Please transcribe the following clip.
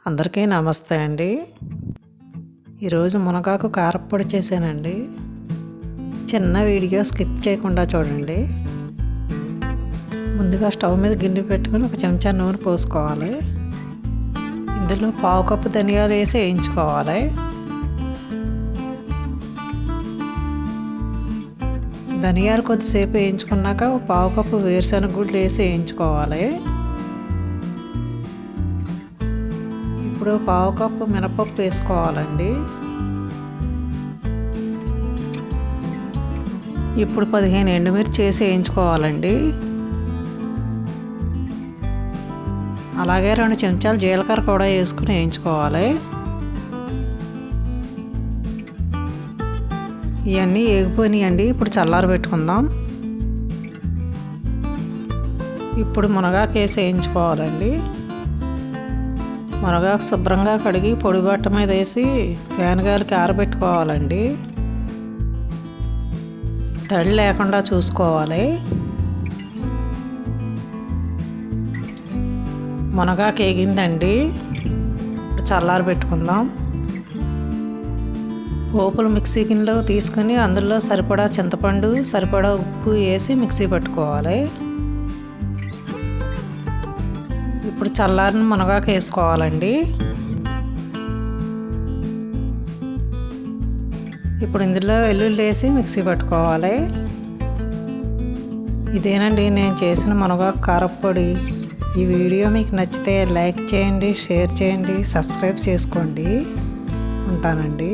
అందరికీ నమస్తే అండి. ఈరోజు మునగాకు కారప్పొడి చేశానండి. చిన్న వీడియో స్కిప్ చేయకుండా చూడండి. ముందుగా స్టవ్ మీద గిన్నె పెట్టుకుని ఒక చెంచా నూనె పోసుకోవాలి. ఇందులో పావు కప్పు ధనియాలు వేసి వేయించుకోవాలి. ధనియాలు కొద్దిసేపు వేయించుకున్నాక ఒక పావు కప్పు వేరుశనగ గుళ్ళు వేసి వేయించుకోవాలి. ఇప్పుడు పావు కప్పు మినపప్పు వేసుకోవాలండి. ఇప్పుడు 15 ఎండుమిర్చి చేసి వేయించుకోవాలండి. అలాగే 2 చెంచాలు జీలకర్ర కూడా వేసుకుని వేయించుకోవాలి. ఇవన్నీ వేగిపోయినాయండి. ఇప్పుడు చల్లారబెట్టుకుందాం. ఇప్పుడు మునగాకు వేసి వేయించుకోవాలండి. మునగాకు శుభ్రంగా కడిగి పొడి బట్ట మీద వేసి ఫ్యాన్ గాలికి ఆరబెట్టుకోవాలండి. తడి లేకుండా చూసుకోవాలి. మునగాకు వేగిందండి. ఇప్పుడు చల్లారబెట్టుకుందాం. పోపులు మిక్సీ గిన్నెలో తీసుకుని అందులో సరిపడా చింతపండు, సరిపడా ఉప్పు వేసి మిక్సీ పట్టుకోవాలి. ఇప్పుడు చల్లారిన మునగాకు వేసుకోవాలండి. ఇప్పుడు ఇందులో వెల్లుల్లి వేసి మిక్సీ పట్టుకోవాలి. ఇదేనండి నేను చేసిన మునగాకు కారప్పొడి. ఈ వీడియో మీకు నచ్చితే లైక్ చేయండి, షేర్ చేయండి, సబ్స్క్రైబ్ చేసుకోండి. ఉంటానండి.